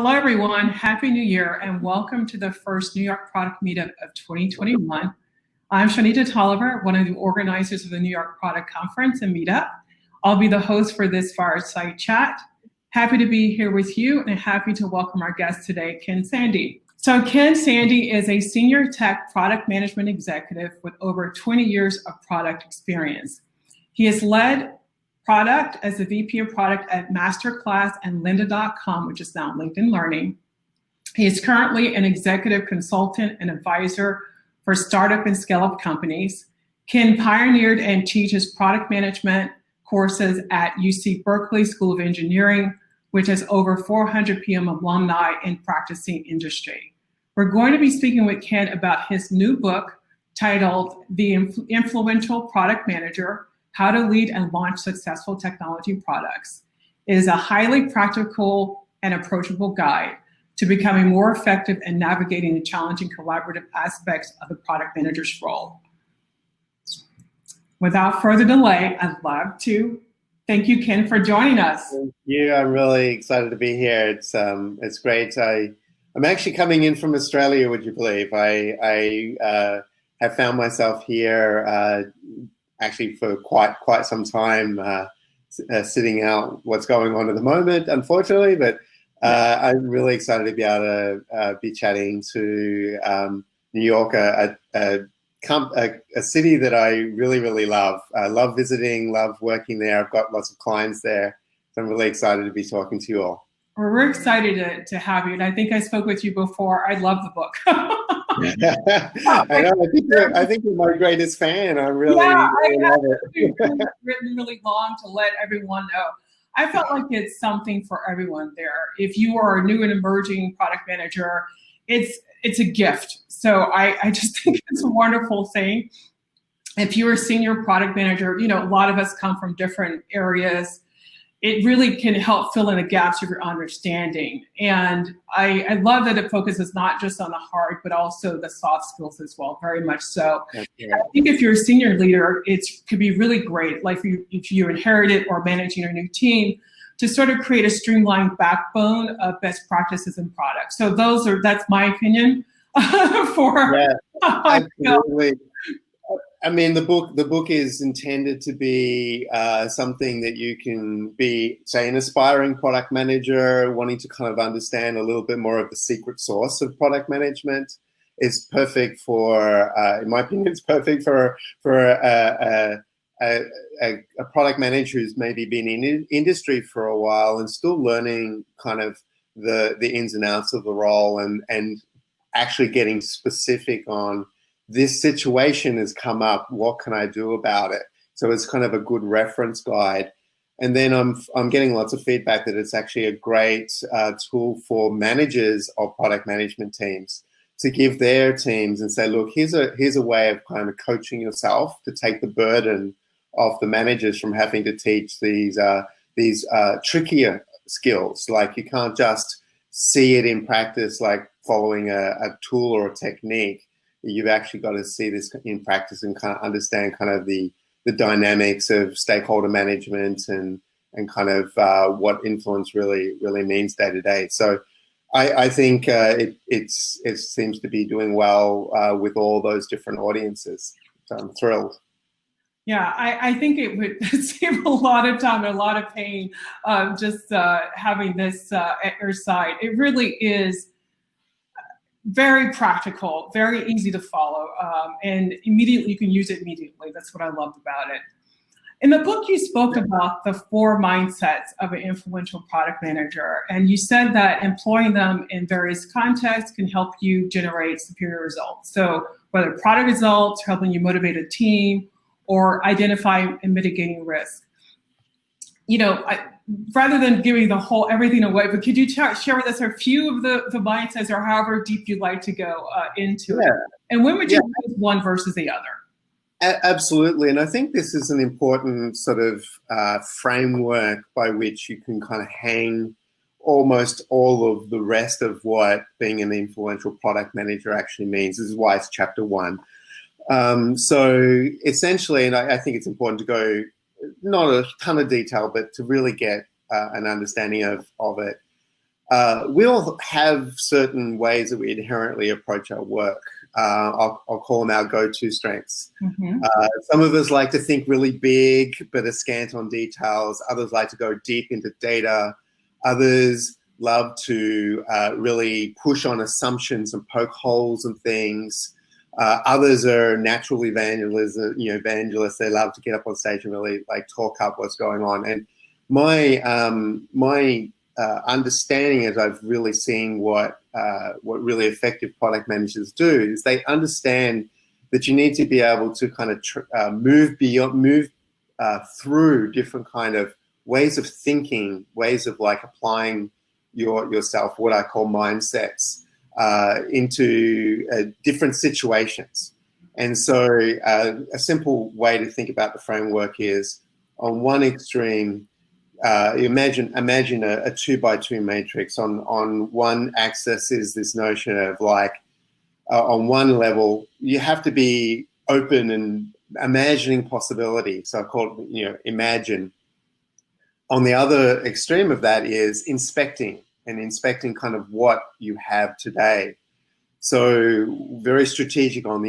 Hello, everyone. Happy New Year, and welcome to the first New York Product Meetup of 2021. I'm Seanita Tolliver, one of the organizers of the New York Product Conference and Meetup. I'll be the host for this Fireside Chat. Happy to be here with you and happy to welcome our guest today, Ken Sandy. So Ken Sandy is a senior tech product management executive with over 20 years of product experience. He has led product as the VP of product at Masterclass and lynda.com, which is now LinkedIn Learning. He is currently an executive consultant and advisor for startup and scale-up companies. Ken pioneered and teaches product management courses at UC Berkeley School of Engineering, which has over 400 PM alumni in practicing industry. We're going to be speaking with Ken about his new book titled The Influential Product Manager: How to Lead and Launch Successful Technology Products. It is a highly practical and approachable guide to becoming more effective in navigating the challenging collaborative aspects of the product manager's role. Without further delay, I'd love to thank you, Ken, for joining us. Thank you. I'm really excited to be here. It's great. I'm actually coming in from Australia, would you believe? I have found myself here actually for quite some time, sitting out what's going on at the moment, unfortunately, but I'm really excited to be able to be chatting to New York, a city that I really love. I love visiting, love working there. I've got lots of clients there, so I'm really excited to be talking to you all. Well, we're excited to have you, and I think I spoke with you before. I love the book. I know. I think you're my greatest fan. I really love it. Written really long to let everyone know. I felt like it's something for everyone there. If you are a new and emerging product manager, it's a gift. So I just think it's a wonderful thing. If you're a senior product manager, you know, a lot of us come from different areas. It really can help fill in the gaps of your understanding. And I love that it focuses not just on the hard, but also the soft skills as well, very much so. I think if you're a senior leader, it could be really great, like if you inherit it or managing a new team, to sort of create a streamlined backbone of best practices and products. So that's my opinion absolutely. I mean, the book is intended to be something that you can be, say, an aspiring product manager wanting to kind of understand a little bit more of the secret sauce of product management. It's perfect for, in my opinion, it's perfect for a product manager who's maybe been in industry for a while and still learning kind of the ins and outs of the role and actually getting specific on, this situation has come up, what can I do about it? So it's kind of a good reference guide. And then I'm getting lots of feedback that it's actually a great tool for managers of product management teams to give their teams and say, look, here's a way of kind of coaching yourself to take the burden off the managers from having to teach these trickier skills. Like, you can't just see it in practice, like following a tool or a technique. You've actually got to see this in practice and kind of understand kind of the dynamics of stakeholder management and kind of what influence really means day to day. So I think it seems to be doing well with all those different audiences. So I'm thrilled. Yeah, I think it would save a lot of time and a lot of pain just having this at your side. It really is very practical, very easy to follow, and immediately you can use it immediately. That's what I loved about it. In the book, you spoke about the 4 mindsets of an influential product manager, and you said that employing them in various contexts can help you generate superior results. So whether product results, helping you motivate a team, or identifying and mitigating risk. You know, rather than giving everything away, but could you share with us a few of the mindsets, or however deep you'd like to go into it? And when would you choose one versus the other? Absolutely. And I think this is an important sort of framework by which you can kind of hang almost all of the rest of what being an influential product manager actually means. This is why it's chapter 1. So essentially, and I think it's important to go, not a ton of detail, but to really get an understanding of it. we all have certain ways that we inherently approach our work. I'll call them our go-to strengths. Mm-hmm. Some of us like to think really big, but are scant on details. Others like to go deep into data. Others love to really push on assumptions and poke holes in things. Others are natural evangelists. They love to get up on stage and really like talk up what's going on. And my understanding, as I've really seen what really effective product managers do, is they understand that you need to be able to kind of move through different kind of ways of thinking, ways of like applying yourself, what I call mindsets, into different situations. And so a simple way to think about the framework is, on one extreme, imagine a 2x2 matrix. On one axis is this notion of like, on one level, you have to be open and imagining possibility. So I call it, imagine. On the other extreme of that is inspecting kind of what you have today. So very strategic on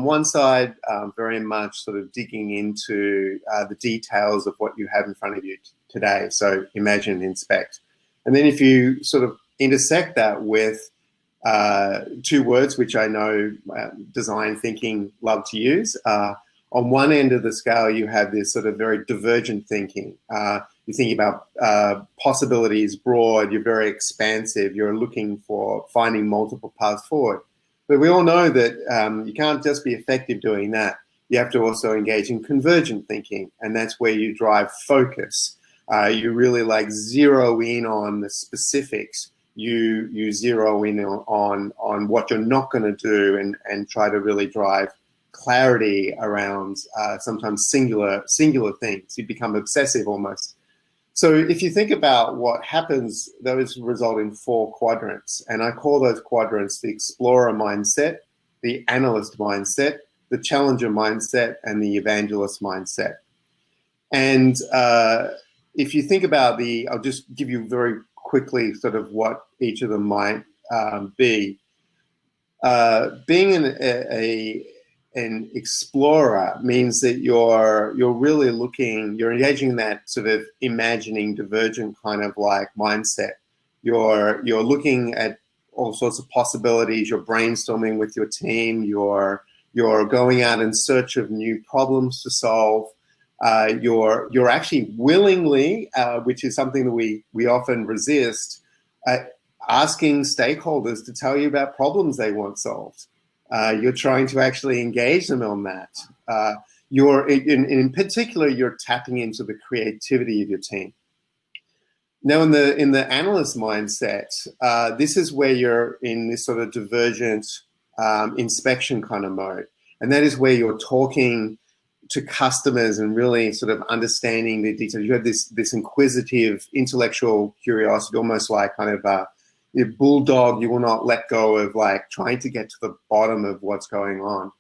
one side, very much sort of digging into the details of what you have in front of you today. So imagine and inspect. And then if you sort of intersect that with two words, which I know design thinking love to use, on one end of the scale, you have this sort of very divergent thinking. You're thinking about possibilities broad, you're very expansive, you're looking for finding multiple paths forward. But we all know that you can't just be effective doing that. You have to also engage in convergent thinking, and that's where you drive focus. You really like zero in on the specifics. You zero in on what you're not going to do and try to really drive clarity around sometimes singular things. You become obsessive almost. So if you think about what happens, those result in 4 quadrants. And I call those quadrants the explorer mindset, the analyst mindset, the challenger mindset, and the evangelist mindset. And if you think about I'll just give you very quickly sort of what each of them might be. Being an explorer means that you're really you're engaging in that sort of imagining divergent kind of like mindset. You're looking at all sorts of possibilities. You're brainstorming with your team. You're going out in search of new problems to solve. You're actually willingly, which is something that we often resist, asking stakeholders to tell you about problems they want solved. You're trying to actually engage them on that. In particular, you're tapping into the creativity of your team. Now, in the analyst mindset, this is where you're in this sort of divergent inspection kind of mode, and that is where you're talking to customers and really sort of understanding the details. You have this inquisitive intellectual curiosity, almost like kind of your bulldog. You will not let go of like trying to get to the bottom of what's going on.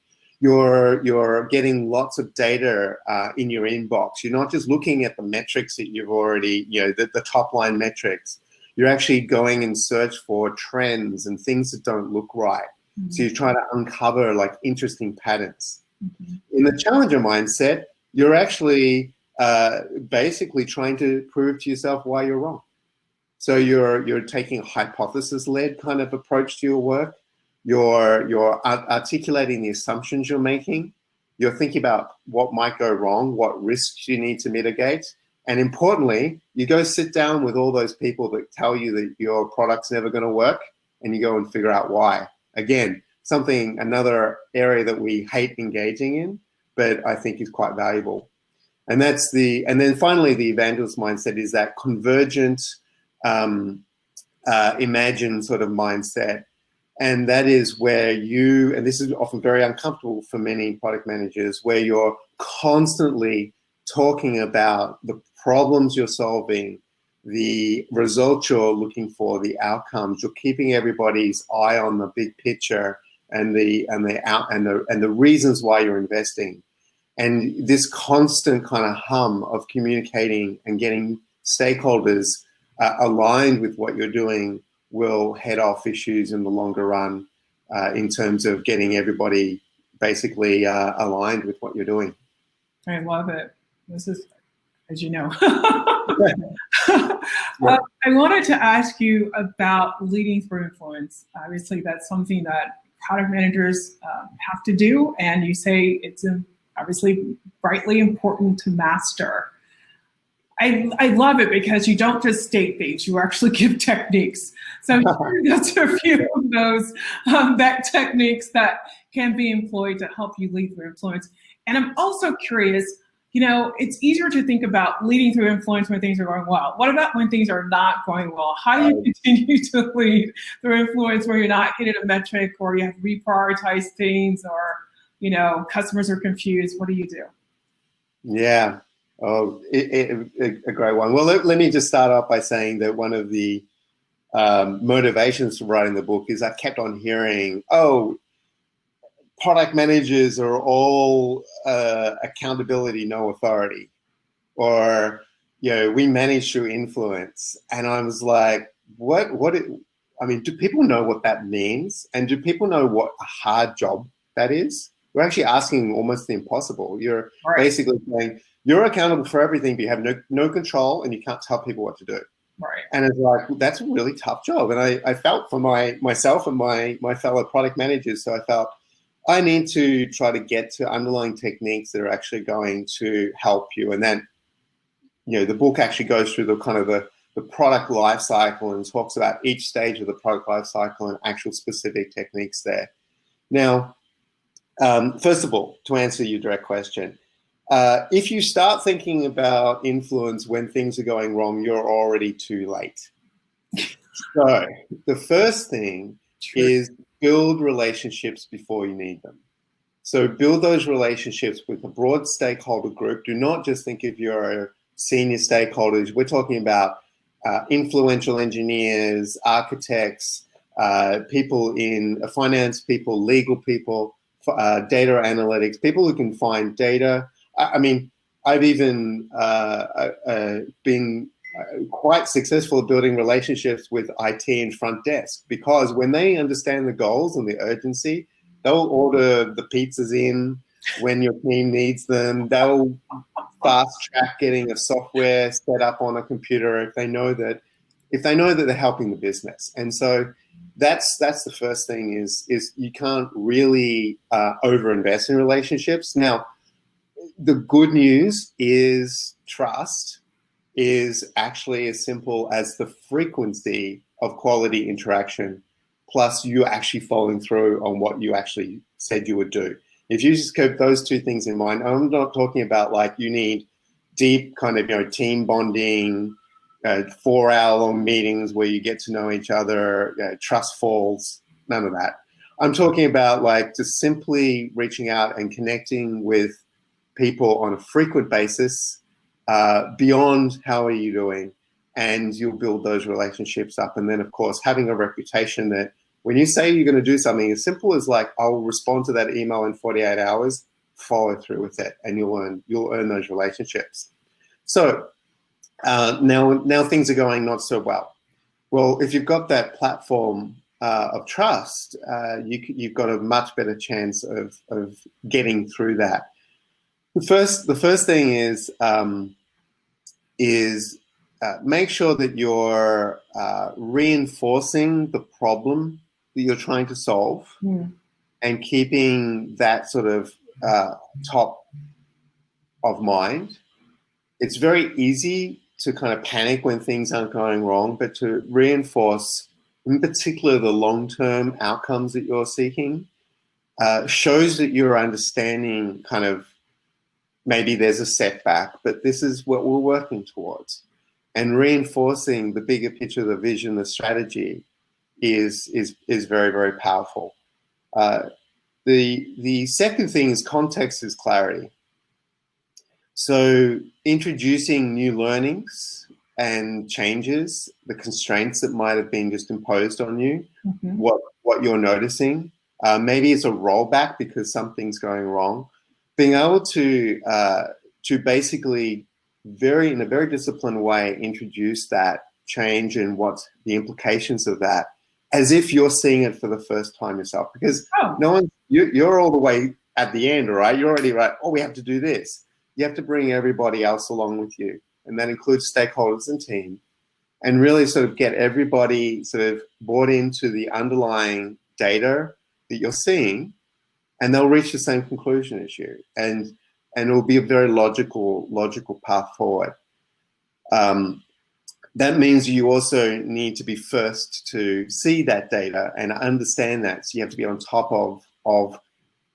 You're getting lots of data in your inbox. You're not just looking at the metrics that you've already, the top line metrics. You're actually going in search for trends and things that don't look right. Mm-hmm. So you try to uncover like interesting patterns. Mm-hmm. In the challenger mindset, you're actually basically trying to prove to yourself why you're wrong. So you're taking a hypothesis-led kind of approach to your work. You're articulating the assumptions you're making. You're thinking about what might go wrong, what risks you need to mitigate. And importantly, you go sit down with all those people that tell you that your product's never going to work, and you go and figure out why. Again, another area that we hate engaging in, but I think is quite valuable. And then finally, the evangelist mindset is that convergent, imagine sort of mindset. And that is where and this is often very uncomfortable for many product managers, where you're constantly talking about the problems you're solving, the results you're looking for, the outcomes. You're keeping everybody's eye on the big picture and the reasons why you're investing. And this constant kind of hum of communicating and getting stakeholders aligned with what you're doing will head off issues in the longer run in terms of getting everybody basically aligned with what you're doing. I love it. This is, as you know. Yeah. I wanted to ask you about leading through influence. Obviously, that's something that product managers have to do, and you say it's obviously vitally important to master. I love it because you don't just state things, you actually give techniques. So that's a few of those that techniques that can be employed to help you lead through influence. And I'm also curious, you know, it's easier to think about leading through influence when things are going well. What about when things are not going well? How do you continue to lead through influence where you're not hitting a metric, or you have to reprioritize things, or, you know, customers are confused? What do you do? Yeah. Oh, a great one. Well, let me just start off by saying that one of the motivations for writing the book is I kept on hearing, oh, product managers are all accountability, no authority, or, you know, we manage through influence. And I was like, I mean, do people know what that means? And do people know what a hard job that is? We're actually asking almost the impossible. You're basically saying you're accountable for everything, but you have no control, and you can't tell people what to do. Right. And it's like, that's a really tough job. And I felt for myself and my fellow product managers. So I felt I need to try to get to underlying techniques that are actually going to help you. And then, you know, the book actually goes through the kind of the product life cycle and talks about each stage of the product life cycle and actual specific techniques there. Now, first of all, to answer your direct question, if you start thinking about influence when things are going wrong, you're already too late. So the first thing is build relationships before you need them. So build those relationships with a broad stakeholder group. Do not just think of your senior stakeholders. We're talking about influential engineers, architects, people in finance, people, legal people, data analytics, people who can find data. I mean, I've even been quite successful at building relationships with IT and front desk, because when they understand the goals and the urgency, they'll order the pizzas in when your team needs them. They'll fast track getting a software set up on a computer if they know that they're helping the business. And so that's the first thing is you can't really overinvest in relationships. Now, the good news is trust is actually as simple as the frequency of quality interaction plus you actually following through on what you actually said you would do. If you just keep those two things in mind, I'm not talking about like you need deep kind of, you know, team bonding, 4-hour-long meetings where you get to know each other, trust falls, none of that. I'm talking about like just simply reaching out and connecting with people on a frequent basis, beyond how are you doing, and you'll build those relationships up. And then, of course, having a reputation that when you say you're going to do something as simple as like, I'll respond to that email in 48 hours, follow through with it, and you'll earn those relationships. So now things are going not so well. Well, if you've got that platform of trust, you've got a much better chance of getting through that. The first thing is make sure that you're reinforcing the problem that you're trying to solve and keeping that sort of top of mind. It's very easy to kind of panic when things aren't going wrong, but to reinforce, in particular, the long-term outcomes that you're seeking, shows that you're understanding kind of maybe there's a setback, but this is what we're working towards. And reinforcing the bigger picture, the vision, the strategy is very, very powerful. The second thing is context is clarity. So introducing new learnings and changes, the constraints that might have been just imposed on you, what you're noticing. Maybe it's a rollback because something's going wrong. Being able to basically in a very disciplined way introduce that change and what's the implications of that, as if you're seeing it for the first time yourself. Because no one, you're all the way at the end, all right? You're already right. Oh, we have to do this. You have to bring everybody else along with you, and that includes stakeholders and team, and really sort of get everybody sort of bought into the underlying data that you're seeing, and they'll reach the same conclusion as you, and it'll be a very logical path forward. That means you also need to be first to see that data and understand that. So you have to be on top of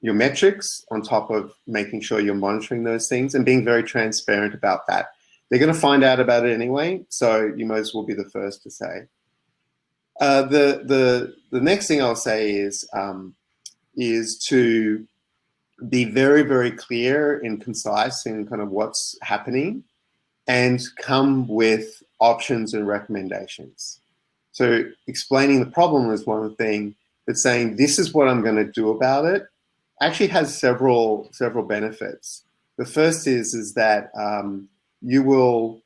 your metrics, on top of making sure you're monitoring those things and being very transparent about that. They're going to find out about it anyway, so you might as well be the first to say. The next thing I'll say is to be very, very clear and concise in kind of what's happening, and come with options and recommendations. So explaining the problem is one thing, but saying this is what I'm going to do about it actually has several benefits. The first is that you will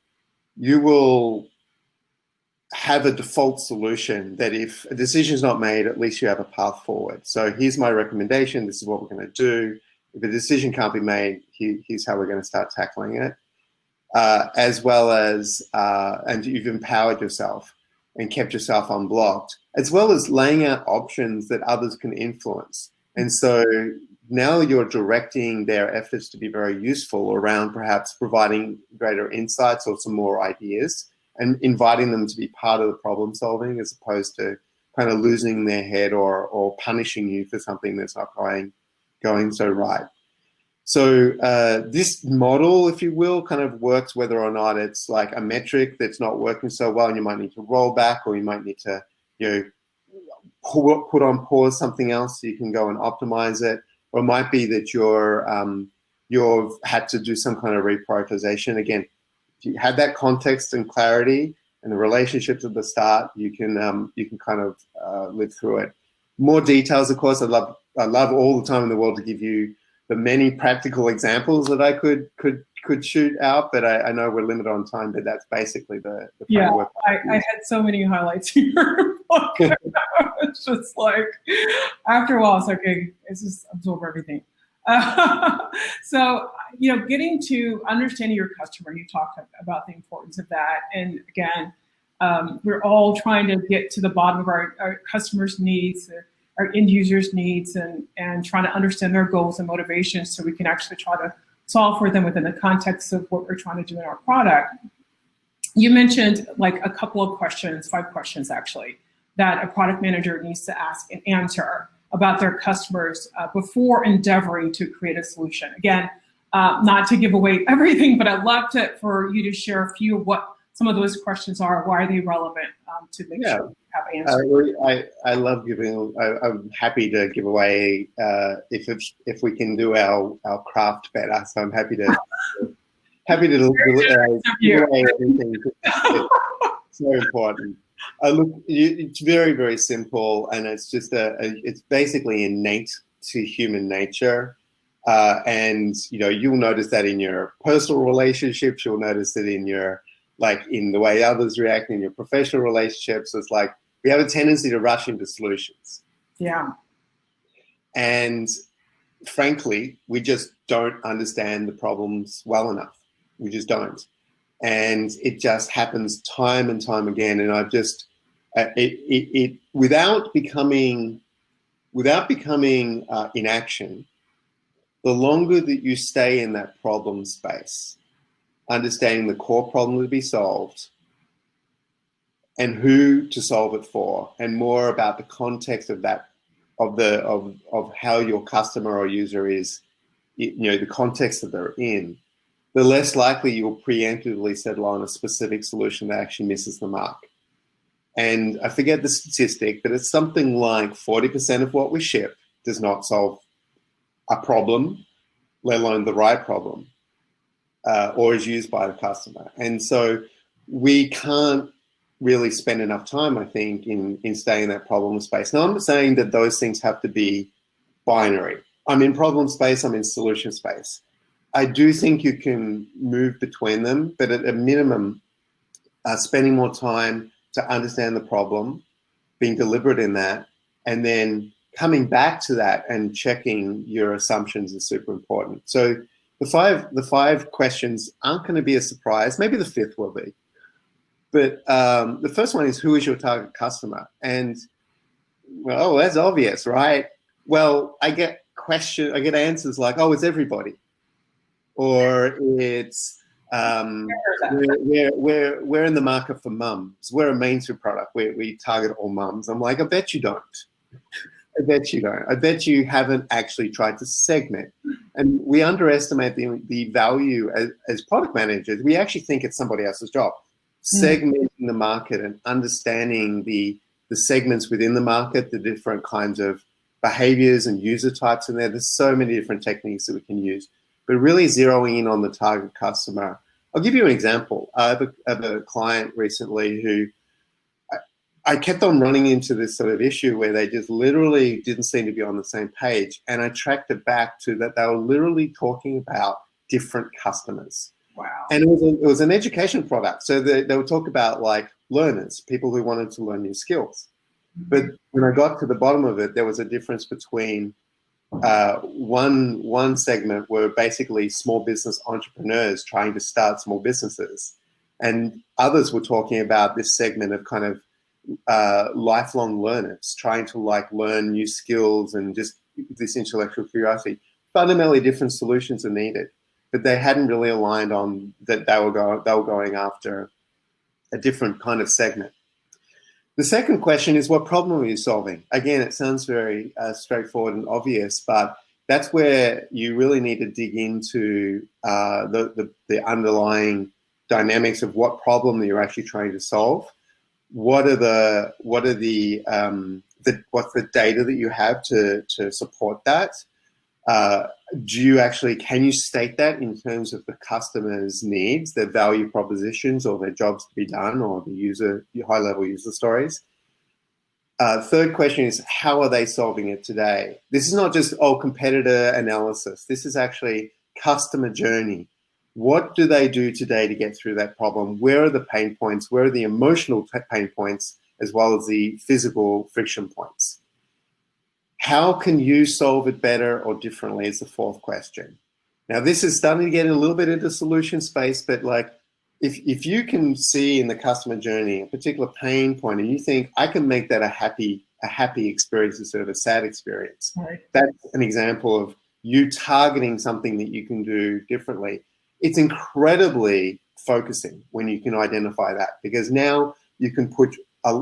have a default solution that if a decision is not made, at least you have a path forward. So here's my recommendation. This is what we're going to do. If a decision can't be made, here's how we're going to start tackling it. As well as, and you've empowered yourself and kept yourself unblocked, as well as laying out options that others can influence. And so now you're directing their efforts to be very useful around perhaps providing greater insights or some more ideas, and inviting them to be part of the problem solving, as opposed to kind of losing their head or punishing you for something that's not going so right. So this model, if you will, kind of works whether or not it's like a metric that's not working so well and you might need to roll back, or you might need to, put on pause something else so you can go and optimize it. Or it might be that you've had to do some kind of reprioritization. Again, if you have that context and clarity and the relationships at the start, you can kind of live through it. More details, of course. I love all the time in the world to give you the many practical examples that I could shoot out, but I know we're limited on time. But that's basically the framework. I had so many highlights in your book. It's just like after a while, it's like, okay, it's just absorb everything. So getting to understanding your customer, you talked about the importance of that, and again, we're all trying to get to the bottom of our customers' needs, our end users' needs, and trying to understand their goals and motivations so we can actually try to solve for them within the context of what we're trying to do in our product. You mentioned like a couple of questions, 5 questions actually, that a product manager needs to ask and answer about their customers before endeavoring to create a solution. Again, not to give away everything, but I'd love for you to share a few of what some of those questions are. Why are they relevant to make sure you have answers? I love giving. I'm happy to give away if we can do our craft better. So I'm happy to give away everything. It's so important. Look, it's very, very simple, and it's just it's basically innate to human nature. And you'll notice that in your personal relationships. You'll notice it in in the way others react in your professional relationships. It's like we have a tendency to rush into solutions. Yeah. And frankly, we just don't understand the problems well enough. We just don't. And it just happens time and time again. And I've just, without becoming inaction, the longer that you stay in that problem space, understanding the core problem to be solved and who to solve it for, and more about the context of that, of how your customer or user is, the context that they're in, the less likely you'll preemptively settle on a specific solution that actually misses the mark. And I forget the statistic, but it's something like 40% of what we ship does not solve a problem, let alone the right problem, or is used by the customer. And so we can't really spend enough time, I think, in staying in that problem space. Now, I'm not saying that those things have to be binary. I'm in problem space, I'm in solution space. I do think you can move between them, but at a minimum, spending more time to understand the problem, being deliberate in that, and then coming back to that and checking your assumptions is super important. So the five questions aren't going to be a surprise. Maybe the fifth will be. But the first one is, who is your target customer? And, well, that's obvious, right? Well, I get answers like, oh, it's everybody. Or it's, we're in the market for mums. We're a mainstream product. We target all mums. I'm like, I bet you don't. I bet you don't. I bet you haven't actually tried to segment. And we underestimate the value as product managers. We actually think it's somebody else's job. Segmenting the market and understanding the segments within the market, the different kinds of behaviors and user types in there. There's so many different techniques that we can use. But really zeroing in on the target customer. I'll give you an example. I have a client recently who I kept on running into this sort of issue where they just literally didn't seem to be on the same page. And I tracked it back to that they were literally talking about different customers. Wow. And it was an education product. So they would talk about like learners, people who wanted to learn new skills. But when I got to the bottom of it, there was a difference between one segment were basically small business entrepreneurs trying to start small businesses. And others were talking about this segment of kind of lifelong learners trying to like learn new skills and just this intellectual curiosity. Fundamentally different solutions are needed, but they hadn't really aligned on that they were going after a different kind of segment. The second question is, what problem are you solving? Again, it sounds very straightforward and obvious, but that's where you really need to dig into the underlying dynamics of what problem that you're actually trying to solve. What's the data that you have to support that? Can you state that in terms of the customer's needs, their value propositions, or their jobs to be done, or the high-level user stories? Third question is, how are they solving it today? This is not just, competitor analysis. This is actually customer journey. What do they do today to get through that problem? Where are the pain points? Where are the emotional pain points, as well as the physical friction points? How can you solve it better or differently is the fourth question. Now, this is starting to get a little bit into solution space, but like if you can see in the customer journey a particular pain point and you think, I can make that a happy experience instead of a sad experience, right. That's an example of you targeting something that you can do differently. It's incredibly focusing when you can identify that, because now you can put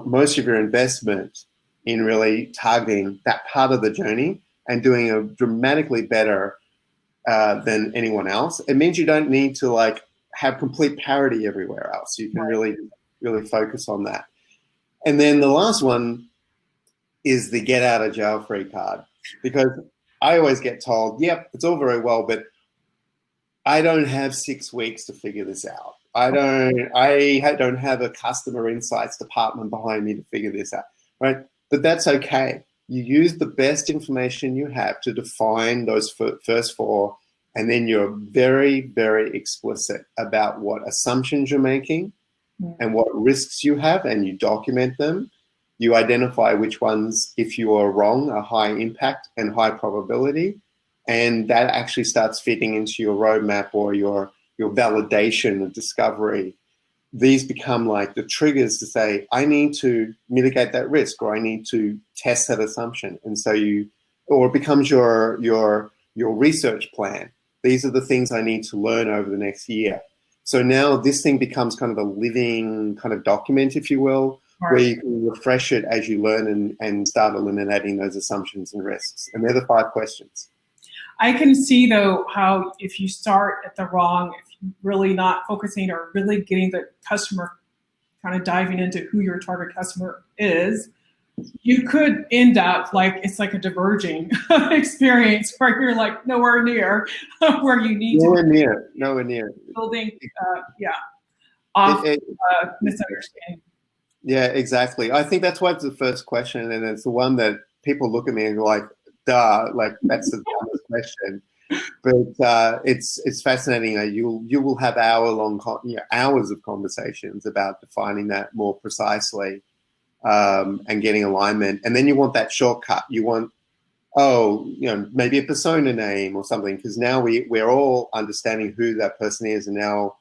most of your investment in really targeting that part of the journey and doing a dramatically better than anyone else. It means you don't need to like have complete parity everywhere else. You can really focus on that. And then the last one is the get out of jail free card, because I always get told, yep, it's all very well, but I don't have 6 weeks to figure this out. I don't have a customer insights department behind me to figure this out, right? But that's okay. You use the best information you have to define those first four, and then you're very, very explicit about what assumptions you're making and what risks you have, and you document them. You identify which ones, if you are wrong, are high impact and high probability, and that actually starts fitting into your roadmap or your validation of discovery. These become like the triggers to say, I need to mitigate that risk, or I need to test that assumption. And so it becomes your research plan. These are the things I need to learn over the next year. So now this thing becomes kind of a living kind of document, if you will, right, where you can refresh it as you learn and start eliminating those assumptions and risks. And they're the 5 questions. I can see, though, how if you start at the wrong, if you're really not focusing or really getting the customer kind of diving into who your target customer is, you could end up like it's like a diverging experience where you're like nowhere near where you need nowhere to. Nowhere near. Building, misunderstanding. Yeah, exactly. I think that's why it's the first question, and it's the one that people look at me and go like, duh, like that's the dumbest question. But it's fascinating. You will have hours of conversations about defining that more precisely, and getting alignment. And then you want that shortcut. You want, maybe a persona name or something, because now we're all understanding who that person is, and now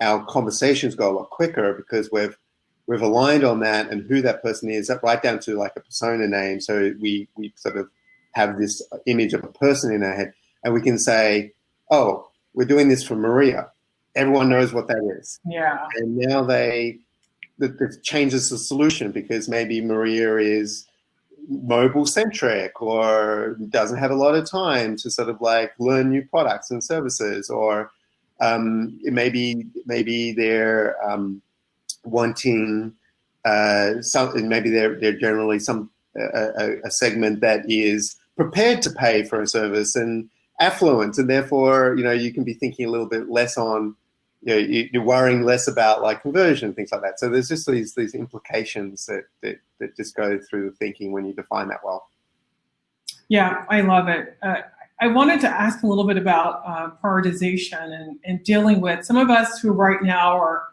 our conversations go a lot quicker because we've aligned on that and who that person is, right down to like a persona name. So we sort of have this image of a person in our head, and we can say, oh, we're doing this for Maria. Everyone knows what that is. Yeah. And now that changes the solution, because maybe Maria is mobile centric or doesn't have a lot of time to sort of like learn new products and services, or maybe they're wanting something. Maybe they're generally a segment that is prepared to pay for a service and affluent, and therefore you can be thinking a little bit less on, you're worrying less about like conversion and things like that. So there's just these implications that just go through the thinking when you define that well. Yeah, I love it. I wanted to ask a little bit about prioritization and dealing with some of us who right now are,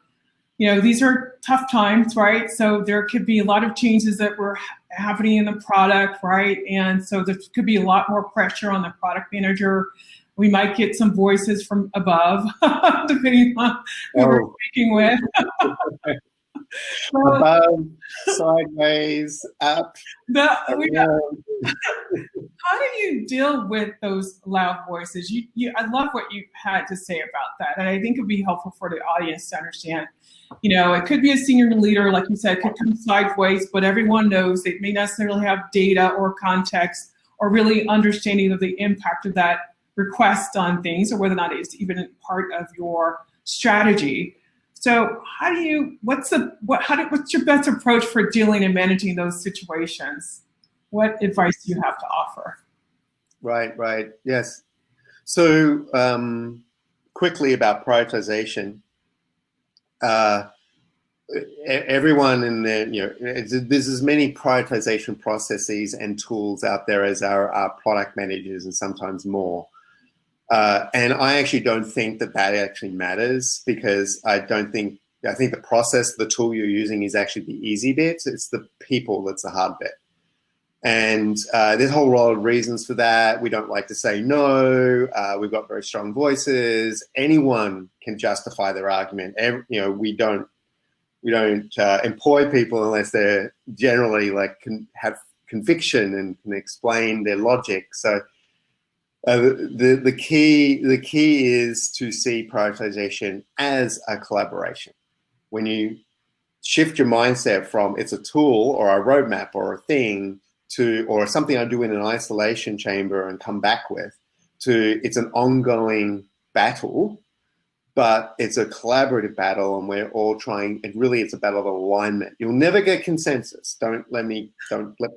these are tough times, right? So there could be a lot of changes that were happening in the product, right? And so there could be a lot more pressure on the product manager. We might get some voices from above, depending on who we're speaking with. Above, sideways, up. How do you deal with those loud voices? I love what you had to say about that, and I think it'd be helpful for the audience to understand. It could be a senior leader, like you said, could come sideways, but everyone knows they may necessarily have data or context or really understanding of the impact of that request on things, or whether or not it's even part of your strategy. So what's your best approach for dealing and managing those situations? What advice do you have to offer? Right. Yes. So quickly about prioritization. Everyone in there, there's as many prioritization processes and tools out there as our product managers, and sometimes more. And I actually don't think that actually matters, because I think the process, the tool you're using is actually the easy bit. It's the people that's the hard bit. And there's a whole lot of reasons for that. We don't like to say no. We've got very strong voices. Anyone can justify their argument. We don't employ people unless they're generally can have conviction and can explain their logic. So the key is to see prioritization as a collaboration. When you shift your mindset from it's a tool or a roadmap or a thing or something I do in an isolation chamber and come back with, to it's an ongoing battle, but it's a collaborative battle, and we're all trying. And really, it's a battle of alignment. You'll never get consensus. Don't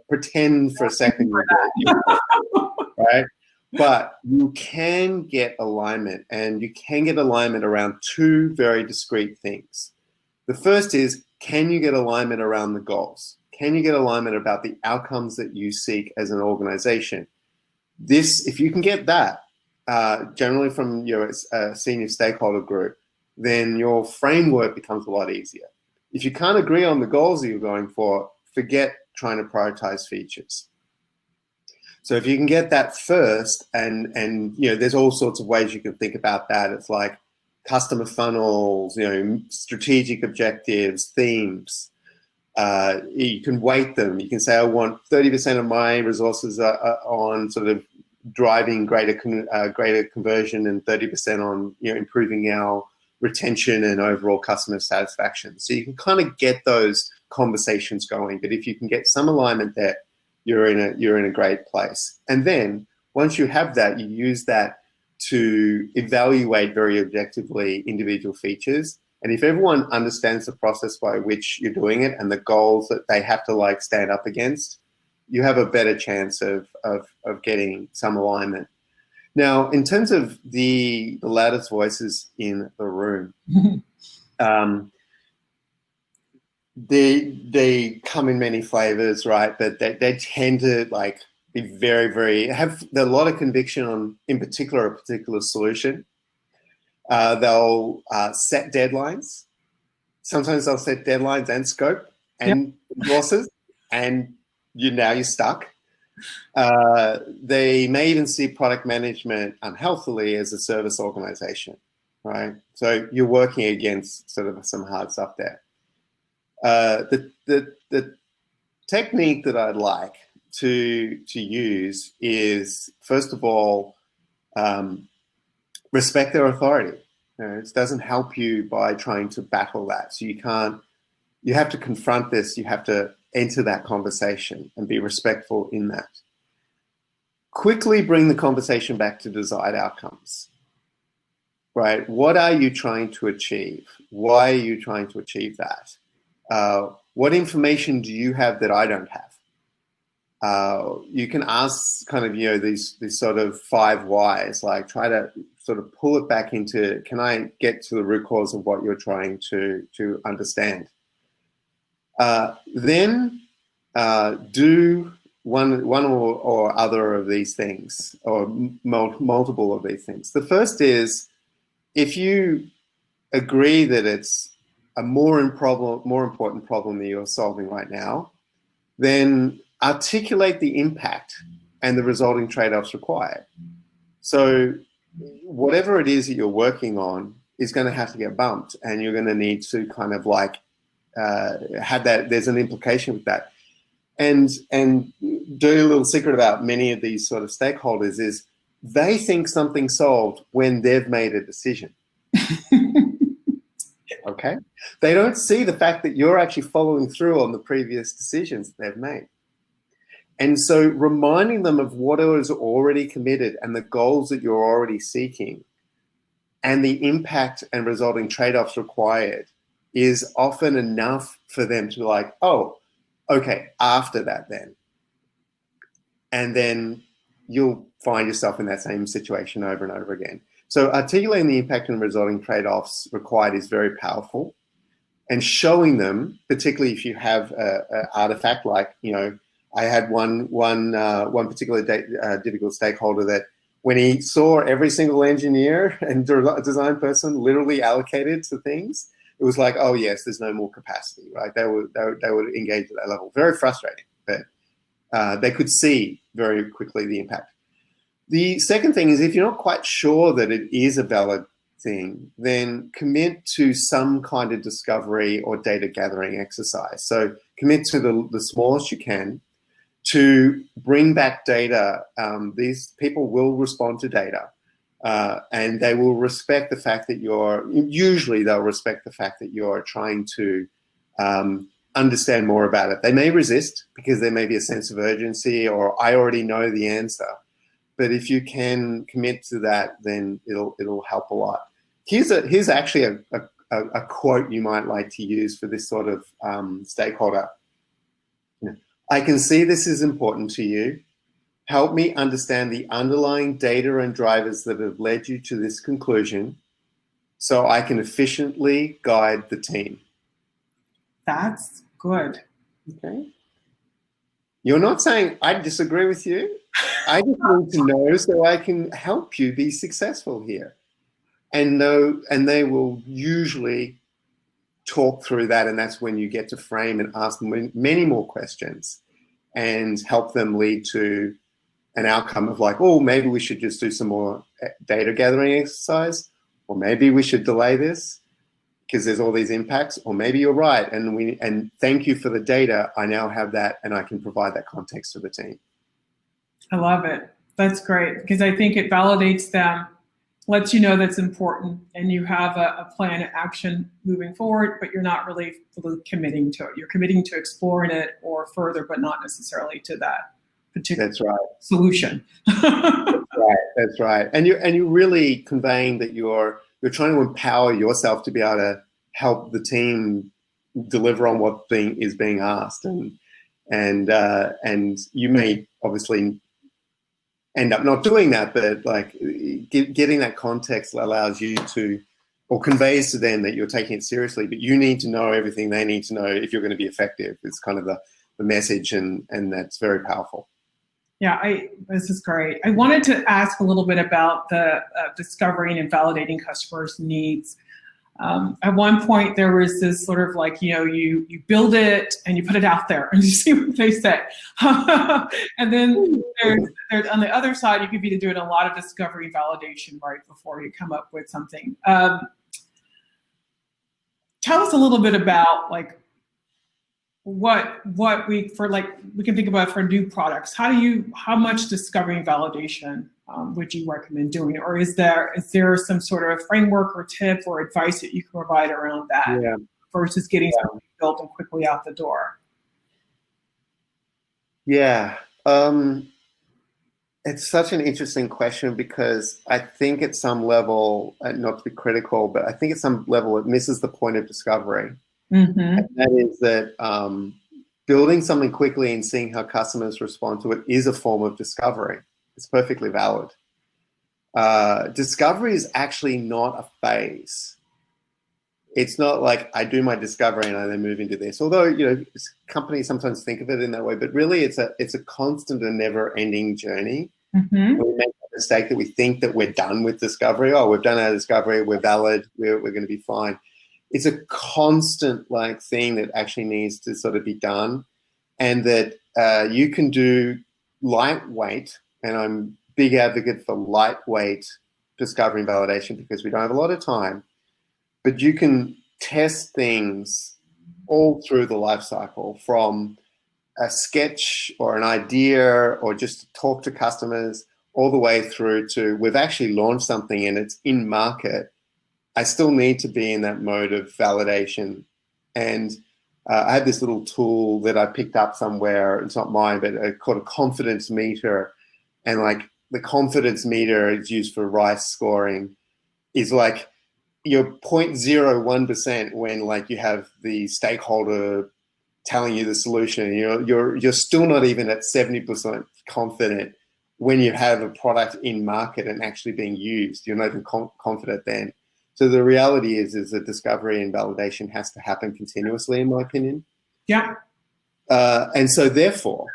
pretend for a second you do, right? But you can get alignment, and you can get alignment around two very discrete things. The first is, can you get alignment around the goals? Can you get alignment about the outcomes that you seek as an organization? If you can get that, generally from your senior stakeholder group, then your framework becomes a lot easier. If you can't agree on the goals that you're going for, forget trying to prioritize features. So if you can get that first, and there's all sorts of ways you can think about that. It's like customer funnels, strategic objectives, themes. You can weight them. You can say, I want 30% of my resources on sort of driving greater conversion, and 30% on improving our retention and overall customer satisfaction. So you can kind of get those conversations going. But if you can get some alignment there, you're in a great place. And then once you have that, you use that to evaluate very objectively individual features. And if everyone understands the process by which you're doing it and the goals that they have to stand up against, you have a better chance of getting some alignment. Now, in terms of the loudest voices in the room, they come in many flavors, right? But they tend to be have a lot of conviction on, in particular, a particular solution. They'll set deadlines. Sometimes they'll set deadlines and scope and resources, and you're stuck. They may even see product management unhealthily as a service organization, right? So you're working against sort of some hard stuff there. The technique that I'd like to use is, first of all, respect their authority. It doesn't help you by trying to battle that. So you have to confront this. You have to enter that conversation and be respectful in that. Quickly bring the conversation back to desired outcomes, right? What are you trying to achieve? Why are you trying to achieve that? What information do you have that I don't have? You can ask kind of, these sort of 5 whys, like try to sort of pull it back into, can I get to the root cause of what you're trying to understand? Then do one or other of these things, or multiple of these things. The first is, if you agree that it's a more important problem that you're solving right now, then articulate the impact and the resulting trade-offs required. So whatever it is that you're working on is going to have to get bumped, and you're going to need to kind of like have that, there's an implication with that. And dirty little secret about many of these sort of stakeholders is they think something's solved when they've made a decision. Okay? They don't see the fact that you're actually following through on the previous decisions they've made. And so reminding them of what is already committed and the goals that you're already seeking and the impact and resulting trade-offs required is often enough for them to be like, oh, okay, after that then. And then you'll find yourself in that same situation over and over again. So articulating the impact and resulting trade-offs required is very powerful. And showing them, particularly if you have an artifact like, I had one particular difficult stakeholder that when he saw every single engineer and design person literally allocated to things, it was like, oh yes, there's no more capacity, right? They would engage at that level. Very frustrating, but they could see very quickly the impact. The second thing is, if you're not quite sure that it is a valid thing, then commit to some kind of discovery or data gathering exercise. So commit to the smallest you can to bring back data. These people will respond to data. And they will respect the fact that usually they'll respect the fact that you're trying to understand more about it. They may resist because there may be a sense of urgency, or I already know the answer. But if you can commit to that, then it'll help a lot. Here's actually a quote you might like to use for this sort of stakeholder. I can see this is important to you. Help me understand the underlying data and drivers that have led you to this conclusion so I can efficiently guide the team. That's good. Okay. You're not saying, I disagree with you. I just need to know so I can help you be successful here. And they will usually talk through that, and that's when you get to frame and ask them many more questions and help them lead to an outcome of like, oh, maybe we should just do some more data gathering exercise, or maybe we should delay this because there's all these impacts, or maybe you're right, and thank you for the data. I now have that, and I can provide that context to the team. I love it. That's great, because I think it validates them, lets you know that's important, and you have a plan of action moving forward, but you're not really committing to it. You're committing to exploring it or further, but not necessarily to that particular solution. That's right. And you're really conveying that you're trying to empower yourself to be able to help the team deliver on what is being asked, and you may obviously end up not doing that, but like getting that context allows you to, or conveys to them that you're taking it seriously, but you need to know everything they need to know if you're going to be effective. It's kind of the message, and that's very powerful. Yeah, this is great. I wanted to ask a little bit about the discovering and validating customers' needs. At one point, there was this sort of like, you build it and you put it out there and you see what they say. And then there's on the other side, you could be doing a lot of discovery and validation right before you come up with something. Tell us a little bit about like what we can think about for new products. How much discovery and validation would you recommend doing, or is there some sort of framework or tip or advice that you can provide around that versus getting something built and quickly out the door? Yeah, it's such an interesting question because I think at some level, not to be critical, but I think at some level it misses the point of discovery. Mm-hmm. And that is that building something quickly and seeing how customers respond to it is a form of discovery. It's perfectly valid. Discovery is actually not a phase. It's not like I do my discovery and I then move into this. Although, companies sometimes think of it in that way, but really it's a constant and never-ending journey. Mm-hmm. We make the mistake that we think that we're done with discovery. Oh, we've done our discovery, we're valid, we're going to be fine. It's a constant thing that actually needs to sort of be done, and that you can do lightweight, and I'm a big advocate for lightweight discovery and validation because we don't have a lot of time, but you can test things all through the life cycle, from a sketch or an idea or just talk to customers all the way through to we've actually launched something and it's in market. I still need to be in that mode of validation. And I have this little tool that I picked up somewhere. It's not mine, but called a confidence meter. And like the confidence meter is used for rice scoring is like you're 0.01% when like you have the stakeholder telling you the solution. You're still not even at 70% confident when you have a product in market and actually being used. You're not even confident then. So the reality is that discovery and validation has to happen continuously, in my opinion. Yeah. And so therefore,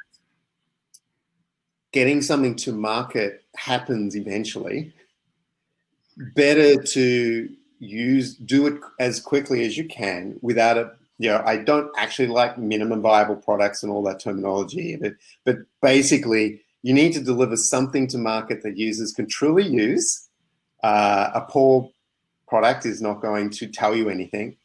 getting something to market happens eventually. Better to do it as quickly as you can without it. I don't actually like minimum viable products and all that terminology, but basically you need to deliver something to market that users can truly use. A poor product is not going to tell you anything.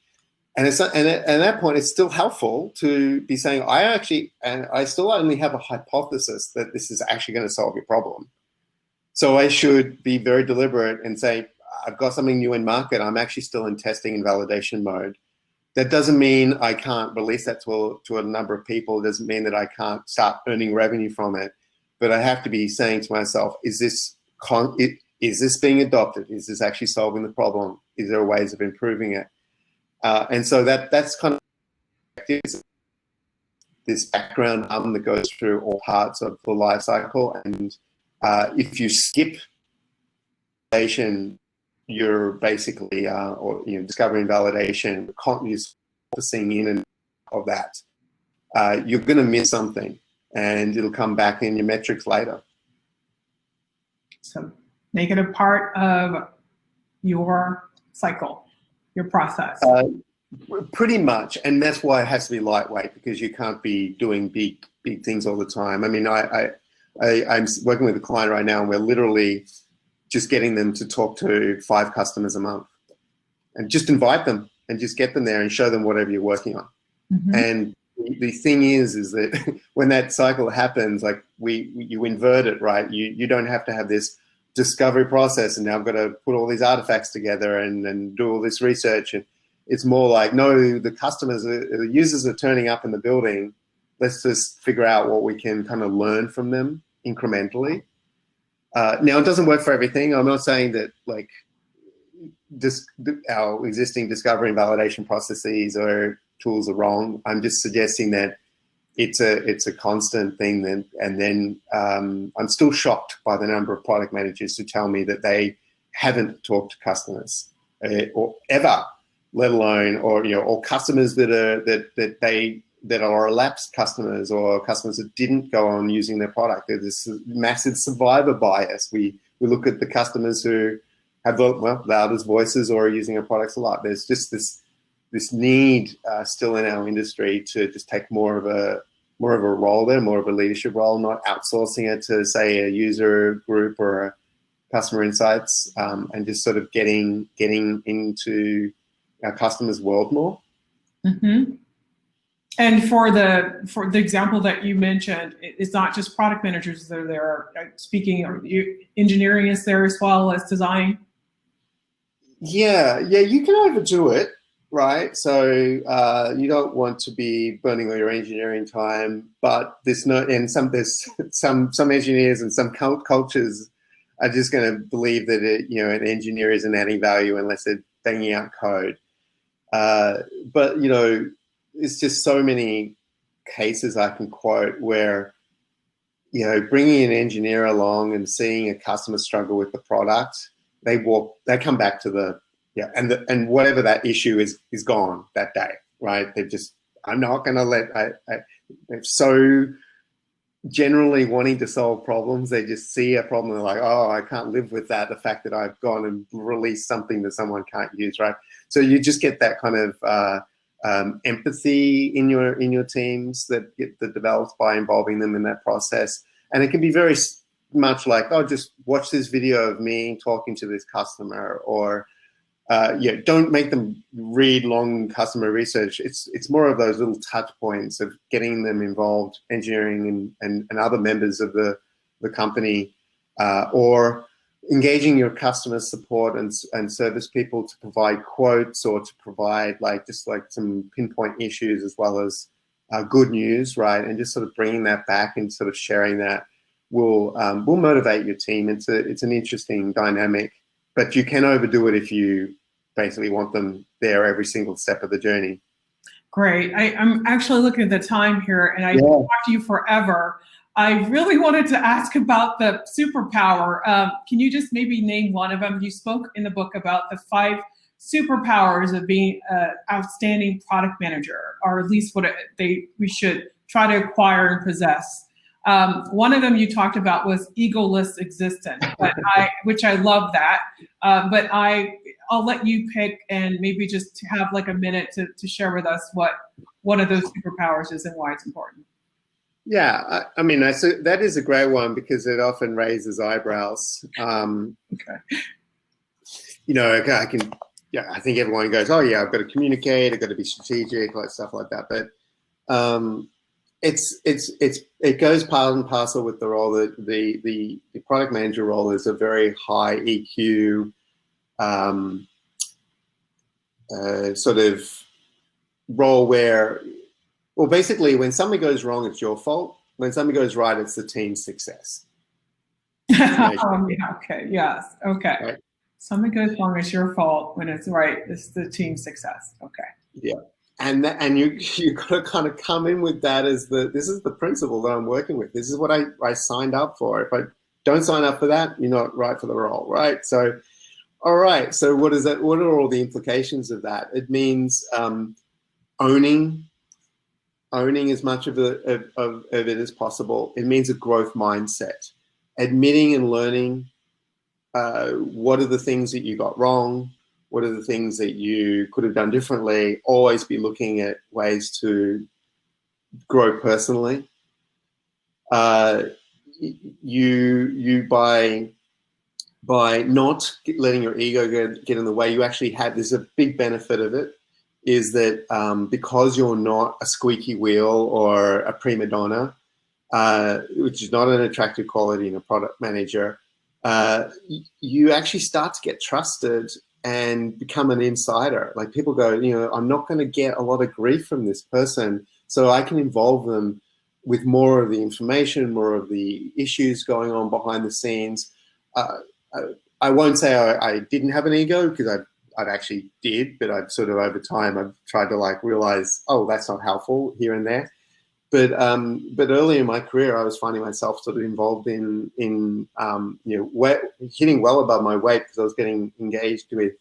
And at that point, it's still helpful to be saying, I still only have a hypothesis that this is actually going to solve your problem. So I should be very deliberate and say, I've got something new in market. I'm actually still in testing and validation mode. That doesn't mean I can't release that to a number of people. It doesn't mean that I can't start earning revenue from it. But I have to be saying to myself, is this being adopted? Is this actually solving the problem? Is there ways of improving it? And so that's kind of this background that goes through all parts of the life cycle. And if you skip validation, you're basically, discovery and validation, you're focusing in and of that. You're going to miss something, and it'll come back in your metrics later. So make it a part of your cycle, your process. Pretty much, and that's why it has to be lightweight, because you can't be doing big things all the time. I mean, I'm working with a client right now, and we're literally just getting them to talk to 5 customers a month, and just invite them and just get them there and show them whatever you're working on. Mm-hmm. And the thing is that when that cycle happens, like you invert it, right? You don't have to have this discovery process, and now I've got to put all these artifacts together and do all this research. And it's more like, no, the users are turning up in the building. Let's just figure out what we can kind of learn from them incrementally. Now, it doesn't work for everything. I'm not saying that like our existing discovery and validation processes or tools are wrong. I'm just suggesting that it's a constant thing. Then I'm still shocked by the number of product managers who tell me that they haven't talked to customers or ever, let alone or customers that that are lapsed customers or customers that didn't go on using their product. There's this massive survivor bias. We look at the customers who have the loudest voices or are using our products a lot. There's just this need still in our industry to just take more of a role there, more of a leadership role, not outsourcing it to, say, a user group or a customer insights, and just sort of getting into our customers' world more. Mm-hmm. And for the example that you mentioned, it's not just product managers that are there. Speaking of engineering is there as well as design. Yeah, you can overdo it, right? So you don't want to be burning all your engineering time, but there's some engineers and some cultures are just going to believe that an engineer isn't adding value unless they're banging out code. But it's just so many cases I can quote where bringing an engineer along and seeing a customer struggle with the product, they come back to and whatever that issue is gone that day, right? I'm not going to they're so generally wanting to solve problems. They just see a problem and they're like, oh, I can't live with that. The fact that I've gone and released something that someone can't use, right? So you just get that kind of empathy in your teams that develops by involving them in that process. And it can be very much like, oh, just watch this video of me talking to this customer, or don't make them read long customer research. It's more of those little touch points of getting them involved, engineering and other members of the company, or engaging your customer support and service people to provide quotes or to provide just some pinpoint issues as well as good news, right? And just sort of bringing that back and sort of sharing that will motivate your team. It's an interesting dynamic, but you can overdo it if you basically want them there every single step of the journey. Great. I'm actually looking at the time here, and I could talk to you forever. I really wanted to ask about the superpower. Can you just maybe name one of them? You spoke in the book about the 5 superpowers of being an outstanding product manager, or at least what we should try to acquire and possess. One of them you talked about was egoless existence, which I love that. But I'll let you pick and maybe just have a minute to share with us what one of those superpowers is and why it's important. Yeah, I mean, that is a great one because it often raises eyebrows. Okay. I think everyone goes, oh yeah, I've got to communicate, I've got to be strategic, stuff like that. But it goes part and parcel with the role that the product manager role is a very high EQ sort of role where, well, basically when something goes wrong, it's your fault. When something goes right, it's the team's success. Okay. Yes. Okay. Right. Something goes wrong, it's your fault. When it's right, it's the team's success. Okay. Yeah. And you got to kind of come in with that as this is the principle that I'm working with. This is what I signed up for. If I don't sign up for that, you're not right for the role, right? So, all right. So what is that? What are all the implications of that? It means owning as much of it as possible. It means a growth mindset, admitting and learning what are the things that you got wrong. What are the things that you could have done differently? Always be looking at ways to grow personally. You by not letting your ego get in the way, you actually have, there's a big benefit of it, is that because you're not a squeaky wheel or a prima donna, which is not an attractive quality in a product manager, you actually start to get trusted and become an insider. Like people go, I'm not going to get a lot of grief from this person, so I can involve them with more of the information, more of the issues going on behind the scenes. I won't say I didn't have an ego, because I actually did, but I've sort of over time I've tried to realize, oh, that's not helpful here and there. But early in my career, I was finding myself sort of involved in hitting well above my weight, because I was getting engaged with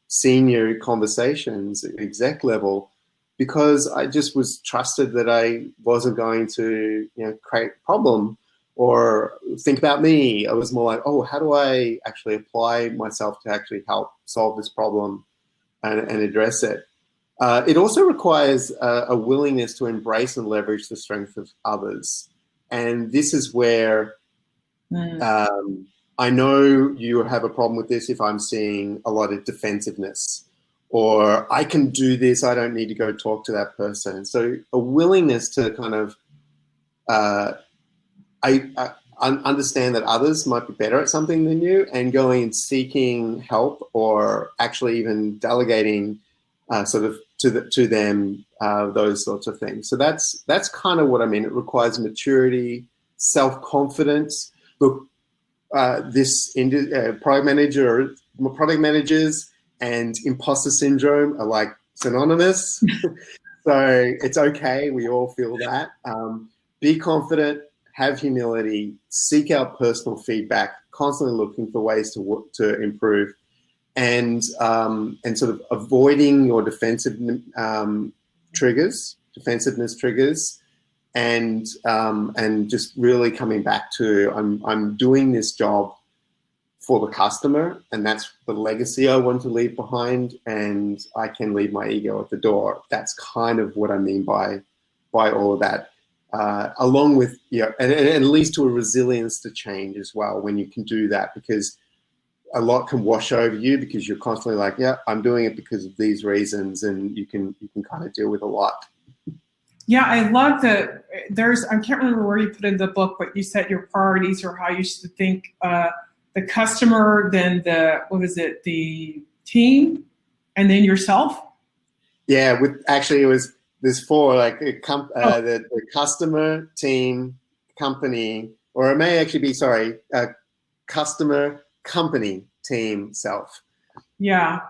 senior conversations at exec level, because I just was trusted that I wasn't going to, create a problem or think about me. I was more like, oh, how do I actually apply myself to actually help solve this problem and address it? It also requires a willingness to embrace and leverage the strength of others. And this is where I know you have a problem with this if I'm seeing a lot of defensiveness, or I can do this, I don't need to go talk to that person. So a willingness to kind of I understand that others might be better at something than you, and going and seeking help, or actually even delegating sort of to them those sorts of things. So that's kind of what I mean. It requires maturity, self-confidence. Look, product managers and imposter syndrome are like synonymous. So it's okay. We all feel that. Be confident, have humility, seek out personal feedback, constantly looking for ways to improve, and sort of avoiding your defensiveness triggers, and just really coming back to I'm doing this job for the customer, and that's the legacy I want to leave behind, and I can leave my ego at the door. That's kind of what I mean by all of that. Along with, and it leads to a resilience to change as well when you can do that, because a lot can wash over you because you're constantly like, yeah, I'm doing it because of these reasons, and you can kind of deal with a lot. Yeah, I love that. I can't remember where you put in the book, but you said your priorities or how you should think the customer, then the team, and then yourself. Yeah, there's four, like the customer, team, company, or it may actually be, customer, company, team, self. Yeah,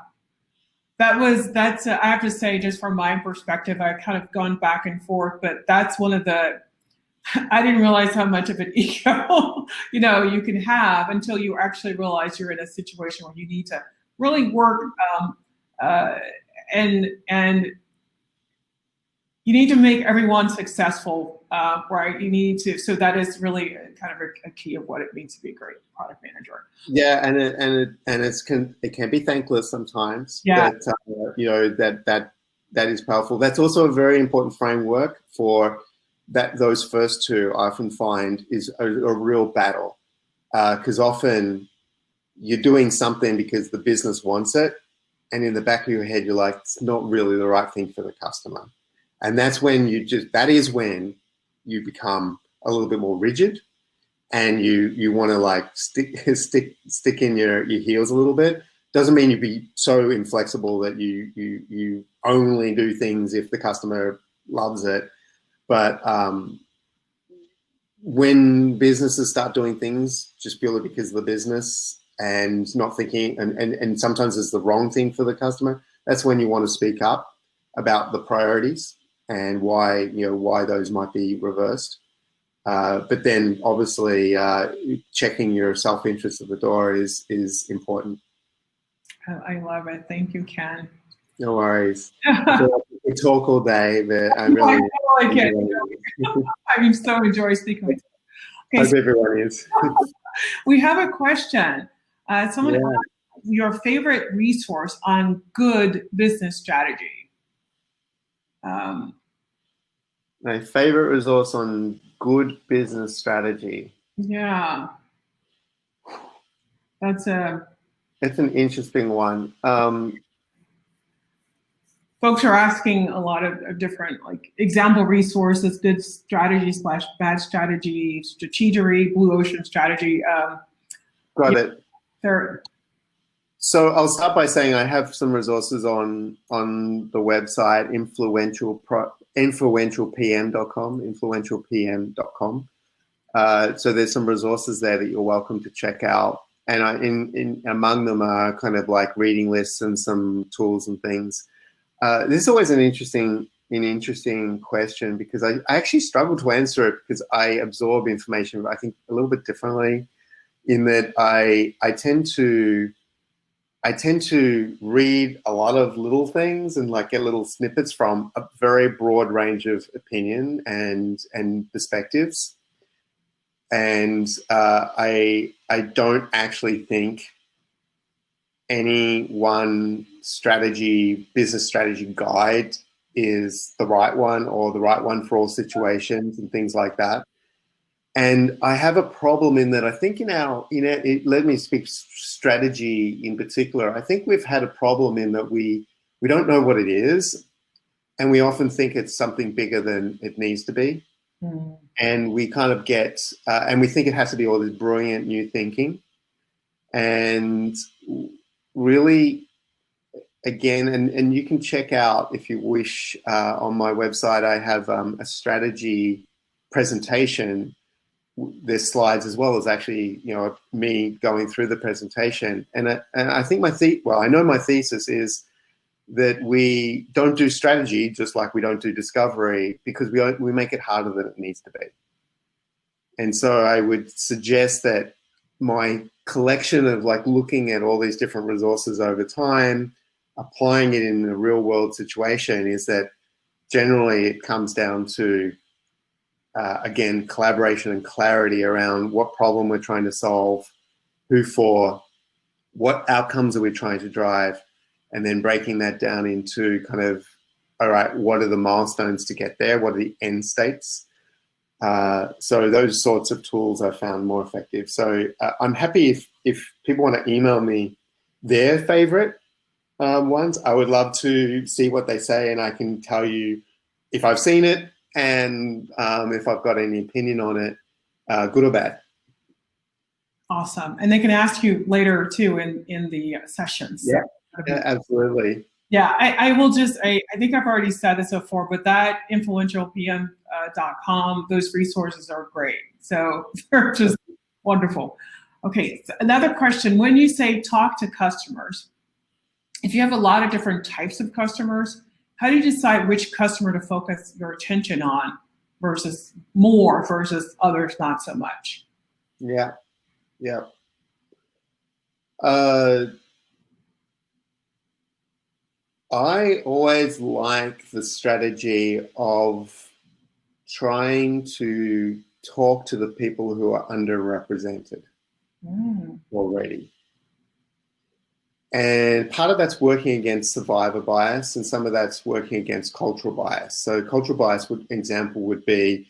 that's I have to say, just from my perspective, I've kind of gone back and forth, but that's one of the, I didn't realize how much of an ego, you can have until you actually realize you're in a situation where you need to really work and you need to make everyone successful, right? You need to, so that is really kind of a key of what it means to be a great product manager. Yeah, it can be thankless sometimes. Yeah. But that is powerful. That's also a very important framework for that. Those first two, I often find, is a real battle, because often you're doing something because the business wants it, and in the back of your head, you're like, it's not really the right thing for the customer. And that's when that is when you become a little bit more rigid, and you want to like stick in your heels a little bit. Doesn't mean you be so inflexible that you only do things if the customer loves it. But when businesses start doing things just purely because of the business and not thinking, and sometimes it's the wrong thing for the customer, that's when you want to speak up about the priorities and why those might be reversed. But then obviously checking your self-interest at the door is important. I love it. Thank you, Ken. No worries. We talk all day, but I really I so enjoy speaking with you. Okay, hope everyone is. We have a question. Someone asked your favorite resource on good business strategy. My favorite resource on good business strategy. Yeah, it's an interesting one. Folks are asking a lot of different example resources, good strategy / bad strategy, strategery, blue ocean strategy. Got it. So I'll start by saying I have some resources on the website influentialpm.com. So there's some resources there that you're welcome to check out. And among them are kind of like reading lists and some tools and things. This is always an interesting question, because I actually struggle to answer it, because I absorb information, I think, a little bit differently, in that I tend to I tend to read a lot of little things and like get little snippets from a very broad range of opinion and perspectives. And I don't actually think any one business strategy guide is the right one or the right one for all situations and things like that. And I have a problem in that I think let me speak strategy in particular. I think we've had a problem in that we don't know what it is, and we often think it's something bigger than it needs to be. Mm. And we kind of and we think it has to be all this brilliant new thinking. And really, again, and you can check out, if you wish, on my website, I have a strategy presentation. There's slides as well as actually, me going through the presentation. And I think I know my thesis is that we don't do strategy just like we don't do discovery, because we make it harder than it needs to be. And so I would suggest that my collection of like looking at all these different resources over time, applying it in a real world situation, is that generally it comes down to again, collaboration and clarity around what problem we're trying to solve, who for, what outcomes are we trying to drive, and then breaking that down into kind of, all right, what are the milestones to get there? What are the end states? So those sorts of tools I found more effective. So I'm happy if people want to email me their favorite ones. I would love to see what they say, and I can tell you if I've seen it, and if I've got any opinion on it, good or bad. Awesome. And they can ask you later too in the sessions. Yeah, yeah, absolutely. Yeah, I will just, I think I've already said this before, but that influentialpm.com, those resources are great. So they're just wonderful. Okay, so another question. When you say talk to customers, if you have a lot of different types of customers, how do you decide which customer to focus your attention on versus others not so much? Yeah, yeah. I always like the strategy of trying to talk to the people who are underrepresented already. And part of that's working against survivor bias, and some of that's working against cultural bias. So cultural bias example would be,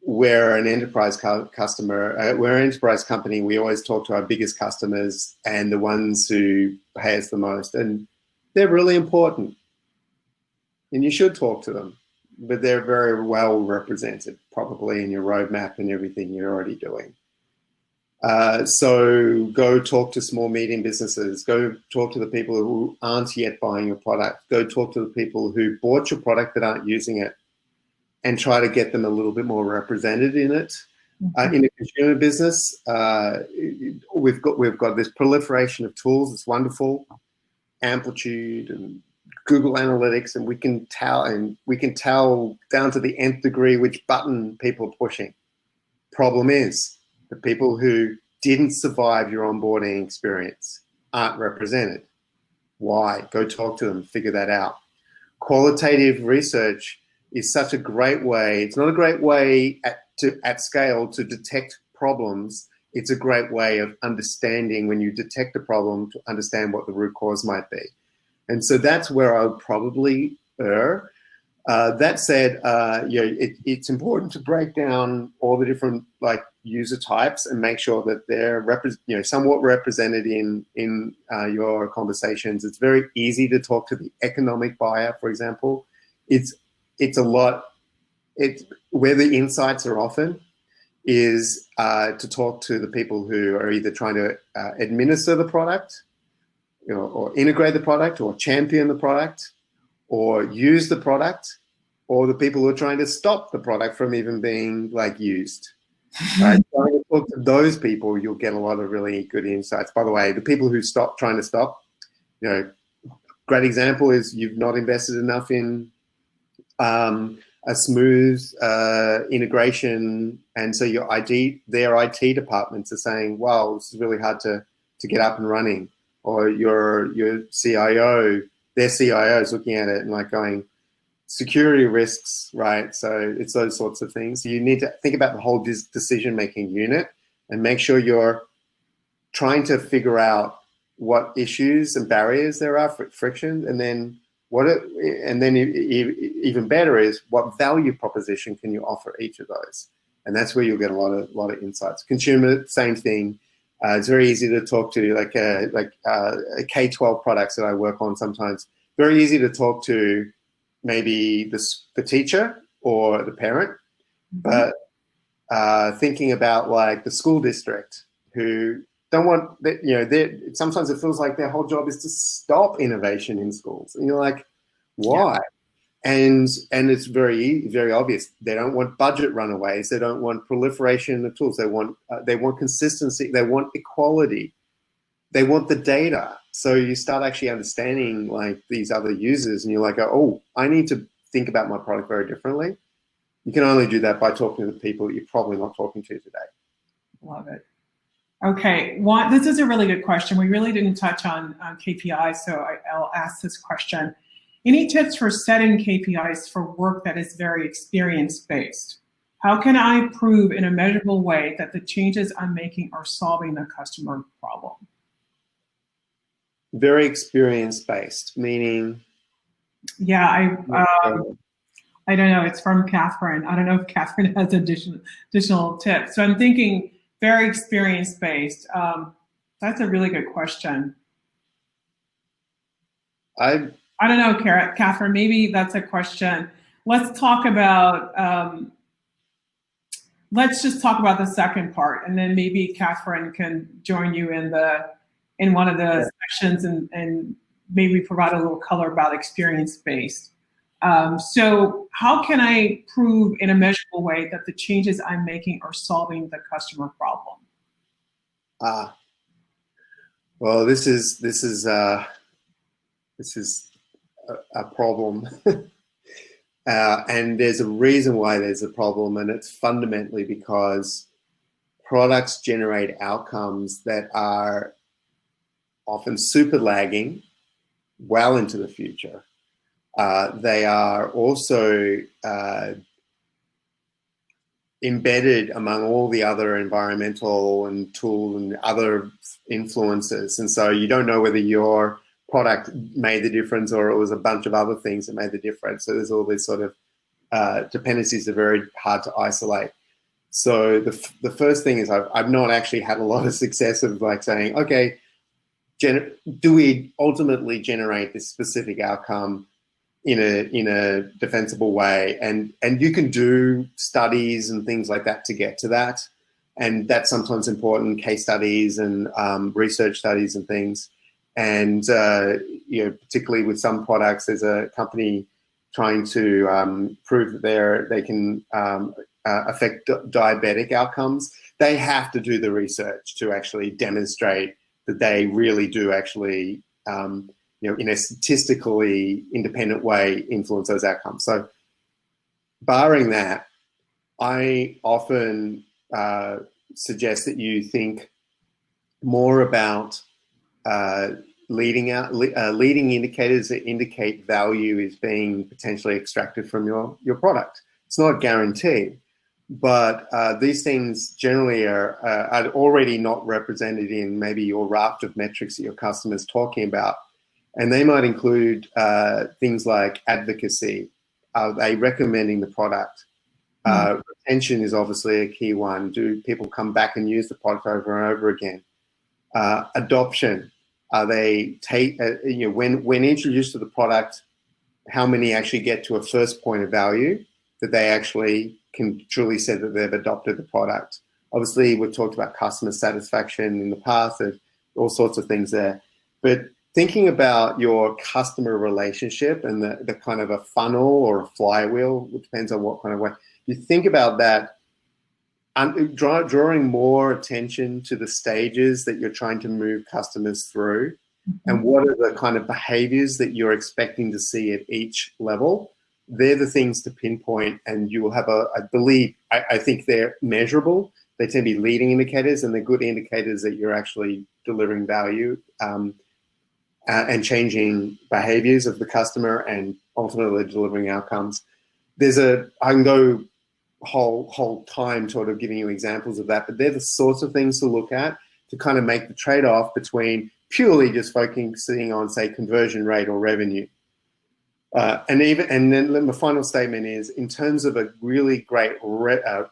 we're an enterprise customer, we're an enterprise company, we always talk to our biggest customers and the ones who pay us the most. And they're really important. And you should talk to them, but they're very well represented probably in your roadmap and everything you're already doing. So go talk to small, medium businesses, go talk to the people who aren't yet buying your product, go talk to the people who bought your product but aren't using it, and try to get them a little bit more represented in it. In a consumer business, we've got this proliferation of tools. It's wonderful, Amplitude and Google Analytics, and we can tell down to the nth degree which button people are pushing. Problem is, the people who didn't survive your onboarding experience aren't represented. Why? Go talk to them, figure that out. Qualitative research is such a great way. It's not a great way at scale to detect problems. It's a great way of understanding, when you detect a problem, to understand what the root cause might be. And so that's where I would probably err. That said, it's important to break down all the different user types and make sure that they're somewhat represented in your conversations. It's very easy to talk to the economic buyer, for example. It's where the insights are often is to talk to the people who are either trying to administer the product, or integrate the product, or champion the product, or use the product, or the people who are trying to stop the product from even being used. Trying to talk to those people, you'll get a lot of really good insights. By the way, the people who trying to stop, great example is you've not invested enough in a smooth integration, and so their IT departments are saying, "Wow, this is really hard to get up and running." or your CIO, their CIO is looking at it and like going, security risks, right? So it's those sorts of things. You need to think about the whole decision-making unit and make sure you're trying to figure out what issues and barriers there are for friction, and then even better is what value proposition can you offer each of those, and that's where you'll get a lot of insights. Consumer, same thing. It's very easy to talk to, like K-12 products that I work on sometimes. Very easy to talk to maybe the teacher or the parent, but thinking about like the school district who don't want, sometimes it feels like their whole job is to stop innovation in schools. And you're like, why? Yeah. And it's very, very obvious. They don't want budget runaways. They don't want proliferation of tools. They want consistency. They want equality. They want the data. So you start actually understanding like these other users, and you're like, oh, I need to think about my product very differently. You can only do that by talking to the people that you're probably not talking to today. Love it. Okay, this is a really good question. We really didn't touch on KPIs, so I'll ask this question. Any tips for setting KPIs for work that is very experience-based? How can I prove in a measurable way that the changes I'm making are solving the customer problem? Very experience-based, meaning? Yeah, I don't know. It's from Catherine. I don't know if Catherine has additional tips. So I'm thinking very experience-based. That's a really good question. I don't know, Catherine. Maybe that's a question. Let's talk about. Let's just talk about the second part, and then maybe Catherine can join you in one of the sections and maybe provide a little color about experience-based. So how can I prove in a measurable way that the changes I'm making are solving the customer problem? Well, this is a problem. And there's a reason why there's a problem, and it's fundamentally because products generate outcomes that are often super lagging well into the future. They are also embedded among all the other environmental and tool and other influences. And so you don't know whether your product made the difference or it was a bunch of other things that made the difference. So there's all these sort of dependencies that are very hard to isolate. So the first thing is I've not actually had a lot of success of like saying, okay, do we ultimately generate this specific outcome in a defensible way? And you can do studies and things like that to get to that. And that's sometimes important, case studies and research studies and things. And particularly with some products, there's a company trying to prove that they can affect diabetic outcomes. They have to do the research to actually demonstrate that they really do actually, in a statistically independent way, influence those outcomes. So barring that, I often suggest that you think more about leading indicators that indicate value is being potentially extracted from your product. It's not guaranteed, but these things generally are already not represented in maybe your raft of metrics that your customer's talking about. And they might include things like advocacy. Are they recommending the product? Retention is obviously a key one. Do people come back and use the product over and over again? Adoption. Are they when introduced to the product, how many actually get to a first point of value that they actually can truly say that they've adopted the product? Obviously, we've talked about customer satisfaction in the past. There's all sorts of things there. But thinking about your customer relationship and the kind of a funnel or a flywheel, it depends on what kind of way you think about that, drawing more attention to the stages that you're trying to move customers through, and what are the kind of behaviors that you're expecting to see at each level. They're the things to pinpoint, and you will have I think they're measurable. They tend to be leading indicators, and they're good indicators that you're actually delivering value. and changing behaviors of the customer and ultimately delivering outcomes. I can go whole time sort of giving you examples of that, but they're the sorts of things to look at to kind of make the trade-off between purely just focusing on, say, conversion rate or revenue. And then the final statement is, in terms of a really great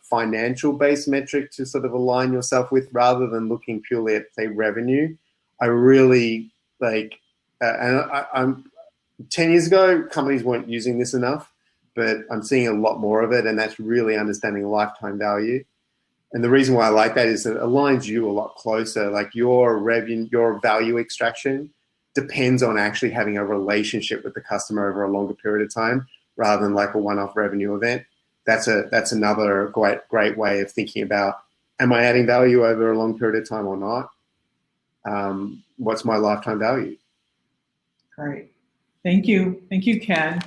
financial-based metric to sort of align yourself with, rather than looking purely at, say, revenue, I really like, I'm 10 years ago, companies weren't using this enough, but I'm seeing a lot more of it, and that's really understanding lifetime value. And the reason why I like that is it aligns you a lot closer. Like your revenue, your value extraction depends on actually having a relationship with the customer over a longer period of time, rather than like a one-off revenue event. That's another great way of thinking about, am I adding value over a long period of time or not? What's my lifetime value? Great. Thank you. Thank you, Ken.